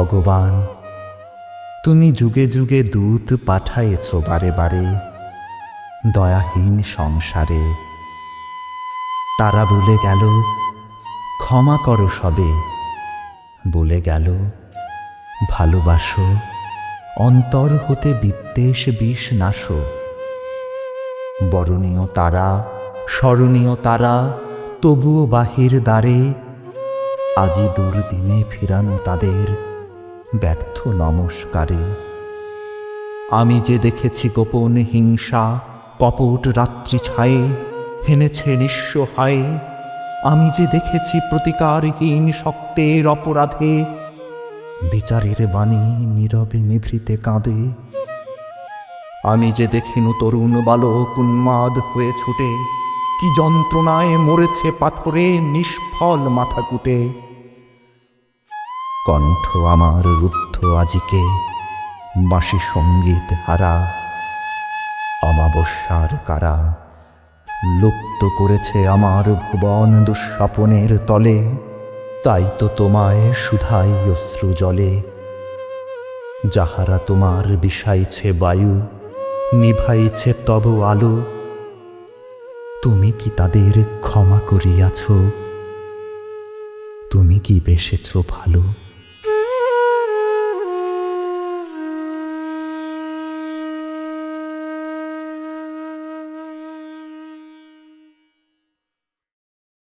ভগবান, তুমি যুগে যুগে দূত পাঠায়েছ বারে বারে দয়াহীন সংসারে। তারা বলে গেল ক্ষমা করো সবে, বলে গেল ভালোবাসো, অন্তর হতে বিদ্বেষ বিষ নাশো। বরণীয় তারা, স্মরণীয় তারা, তবুও বাহির দ্বারে আজি দুর্দিনে ফিরানো তাদের ব্যর্থ নমস্কারে। আমি যে দেখেছি গোপন হিংসা কপট রাত্রি ছায়ে হেনেছে নিঃস্ব হায়ে, আমি যে দেখেছি প্রতিকারহীন শক্তের অপরাধে বিচারের বাণী নীরবে নিভৃতে কাঁদে। আমি যে দেখিনু তরুণ বালক উন্মাদ হয়ে ছুটে কি যন্ত্রণায় মরেছে পাথরে নিষ্ফল মাথা কুটে। কণ্ঠ আমার রুদ্ধ আজিকে বাঁশি সঙ্গীত হারা, অমাবস্যার কারা লুপ্ত করেছে আমার ভুবন দুঃস্বপনের তলে। তাই তো তোমায় শুধাই অশ্রু জলে, যাহারা তোমার বিষাইছে বায়ু নিভাইছে তব আলো। তুমি কি তাদের ক্ষমা করিয়াছ? তুমি কি বেসেছ ভালো?